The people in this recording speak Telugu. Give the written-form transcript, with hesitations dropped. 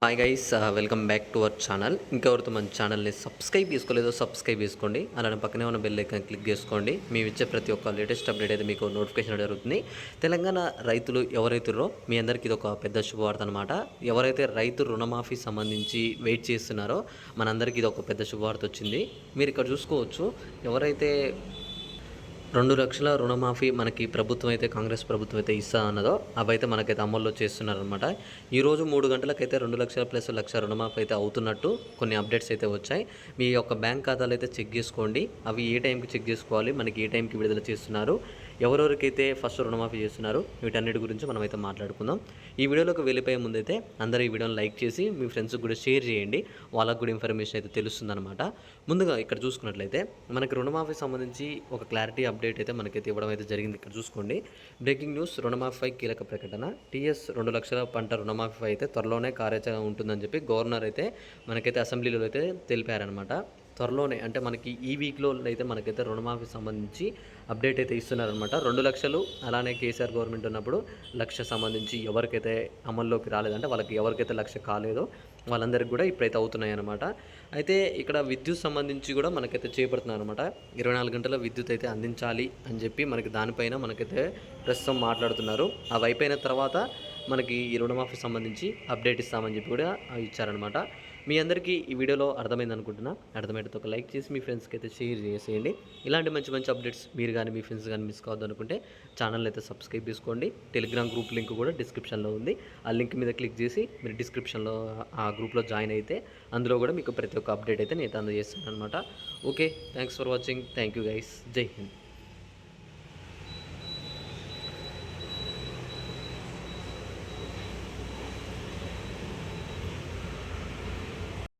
Hi guys, welcome back to our channel. ఇంకెవరితో మన ఛానల్ని సబ్స్క్రైబ్ చేసుకోలేదో సబ్స్క్రైబ్ చేసుకోండి. అలానే పక్కనే ఉన్న బెల్ ఐకాన్ క్లిక్ చేసుకోండి. మేము ఇచ్చే ప్రతి ఒక్క లేటెస్ట్ అప్డేట్ అయితే మీకు నోటిఫికేషన్ జరుగుతుంది. తెలంగాణ రైతులు ఎవరైతుర్రో మీ అందరికీ ఇది ఒక పెద్ద శుభవార్త అనమాట. ఎవరైతే రైతు రుణమాఫీ సంబంధించి వెయిట్ చేస్తున్నారో మనందరికీ ఇది ఒక పెద్ద శుభవార్త వచ్చింది. మీరు ఇక్కడ చూసుకోవచ్చు, ఎవరైతే 2,00,000 రుణమాఫీ మనకి ప్రభుత్వం అయితే కాంగ్రెస్ ప్రభుత్వం అయితే ఇస్తా అన్నదో అవైతే మనకైతే అమల్లో చేస్తున్నారనమాట. ఈరోజు 3 గంటలకైతే 2,00,000 ప్లస్ 1,00,000 రుణమాఫీ అయితే అవుతున్నట్టు కొన్ని అప్డేట్స్ అయితే వచ్చాయి. మీ యొక్క బ్యాంక్ ఖాతాలు అయితే చెక్ చేసుకోండి. అవి ఏ టైంకి చెక్ చేసుకోవాలి, మనకి ఏ టైంకి విడుదల చేస్తున్నారు, ఎవరెవరికైతే ఫస్ట్ రుణమాఫీ చేస్తున్నారు, వీటన్నిటి గురించి మనం అయితే మాట్లాడుకుందాం. ఈ వీడియోలోకి వెళ్ళిపోయే ముందైతే అందరూ ఈ వీడియోని లైక్ చేసి మీ ఫ్రెండ్స్కి కూడా షేర్ చేయండి. వాళ్ళకు కూడా ఇన్ఫర్మేషన్ అయితే తెలుస్తుందన్నమాట. ముందుగా ఇక్కడ చూసుకున్నట్లయితే మనకి రుణమాఫీ సంబంధించి ఒక క్లారిటీ అప్డేట్ అయితే మనకైతే ఇవ్వడం అయితే జరిగింది. ఇక్కడ చూసుకోండి, బ్రేకింగ్ న్యూస్, రుణమాఫీపై కీలక ప్రకటన. టీఎస్ 2,00,000 పంట రుణమాఫీ అయితే త్వరలోనే కార్యాచరణ ఉంటుందని చెప్పి గవర్నర్ అయితే మనకైతే అసెంబ్లీలో అయితే తెలిపారనమాట. త్వరలోనే అంటే మనకి ఈ వీక్లో అయితే మనకైతే రుణమాఫీ సంబంధించి అప్డేట్ అయితే ఇస్తున్నారనమాట. 2,00,000 అలానే కేసీఆర్ గవర్నమెంట్ ఉన్నప్పుడు 1,00,000 సంబంధించి ఎవరికైతే అమల్లోకి రాలేదంటే వాళ్ళకి ఎవరికైతే 1,00,000 కాలేదో వాళ్ళందరికీ కూడా ఇప్పుడైతే అవుతున్నాయి అనమాట. అయితే ఇక్కడ విద్యుత్ సంబంధించి కూడా మనకైతే చేపడుతున్నారు అనమాట. 24 గంటల విద్యుత్ అయితే అందించాలి అని చెప్పి మనకి దానిపైన మనకైతే ప్రస్తుతం మాట్లాడుతున్నారు. అవి అయిపోయిన తర్వాత మనకి ఈ రుణమాఫీ సంబంధించి అప్డేట్ ఇస్తామని చెప్పి కూడా ఇచ్చారనమాట. మీ అందరికీ ఈ వీడియోలో అర్థమైంది అనుకుంటున్నా. అర్థమైతే ఒక లైక్ చేసి మీ ఫ్రెండ్స్కి అయితే షేర్ చేసేయండి. ఇలాంటి మంచి మంచి అప్డేట్స్ మీరు కానీ మీ ఫ్రెండ్స్ కానీ మిస్ కావద్దు అనుకుంటే ఛానల్ అయితే సబ్స్క్రైబ్ చేసుకోండి. టెలిగ్రామ్ గ్రూప్ లింక్ కూడా డిస్క్రిప్షన్లో ఉంది. ఆ లింక్ మీద క్లిక్ చేసి మీరు డిస్క్రిప్షన్లో ఆ గ్రూప్లో జాయిన్ అయితే అందులో కూడా మీకు ప్రతి ఒక్క అప్డేట్ అయితే నేను అందజేస్తాను అనమాట. Okay, thanks for watching. Thank you guys. జై హింద్.